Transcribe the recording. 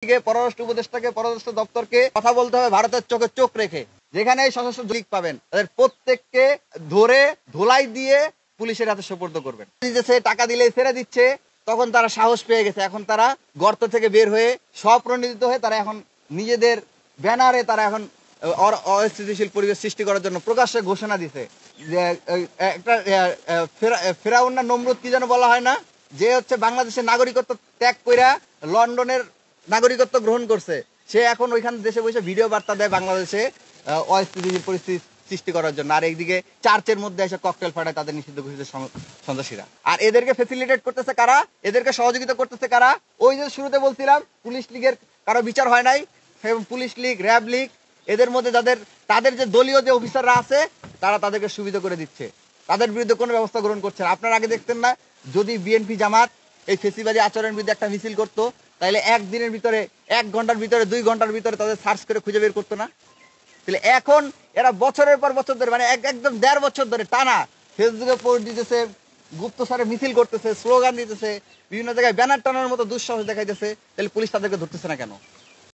পররাষ্ট্র উপদেষ্টাকে, পররাষ্ট্র দপ্তরকে কথা বলতে হবে ভারতের চোখে চোখ রেখে। যেখানে সশস্ত্র লীগ পাবেন তাদের প্রত্যেককে ধরে ধোলাই দিয়ে পুলিশের হাতে সোপর্দ করবেন। টাকা দিলে ছেড়ে দিচ্ছে, তখন তারা সাহস পেয়ে গেছে। এখন তারা গর্ত থেকে বের হয়ে স্বপ্রণোদিত হয়ে তারা এখন নিজেদের ব্যানারে তারা এখন অস্থিতিশীল পরিবেশ সৃষ্টি করার জন্য প্রকাশ্যে ঘোষণা দিছে যে একটা ফেরাউন না নমরুদ কি যেন বলা হয় না, যে হচ্ছে বাংলাদেশের নাগরিকত্ব ত্যাগ কইরা লন্ডনের নাগরিকত্ব গ্রহণ করছে, সে এখন ওইখানে দেশে বসে ভিডিও বার্তা দেয় বাংলাদেশে অস্থিতিশীল পরিস্থিতি সৃষ্টি করার জন্য। আর এইদিকে চার্চের মধ্যে এসে ককটেল ফাটায় তাদের নিষিদ্ধ ঘোষিত সন্ত্রাসীরা। আর এদেরকে ফেসিলিটেট করতেছে কারা? এদেরকে সহযোগিতা করতেছে কারা? ওই যে শুরুতে বলছিলাম পুলিশ লীগের কারো বিচার হয় নাই, পুলিশ লীগ, র্যাব লীগ, এদের মধ্যে তাদের যে দলীয় যে অফিসাররা আছে তারা তাদেরকে সুবিধা করে দিচ্ছে, তাদের বিরুদ্ধে কোনো ব্যবস্থা গ্রহণ করছে না। আপনারা আগে দেখতেন না, যদি বিএনপি জামাত এই ফেসিবাদী আচরণের বিরুদ্ধে একটা মিছিল করতো, তাহলে একদিনের ভিতরে, 1 ঘন্টার ভিতরে, 2 ঘন্টার ভিতরে তাদের সার্চ করে খুঁজে বের করতো না? তাহলে এখন এরা বছরের পর বছর ধরে, মানে একদম 1.5 বছর ধরে টানা ফেসবুকে পোস্ট দিতেছে, গুপ্তসারে মিছিল করতেছে, স্লোগান দিতেছে, বিভিন্ন জায়গায় ব্যানার টানার মতো দুঃসাহস দেখাইতেছে। তাহলে পুলিশ তাদেরকে ধরতেছে না কেন?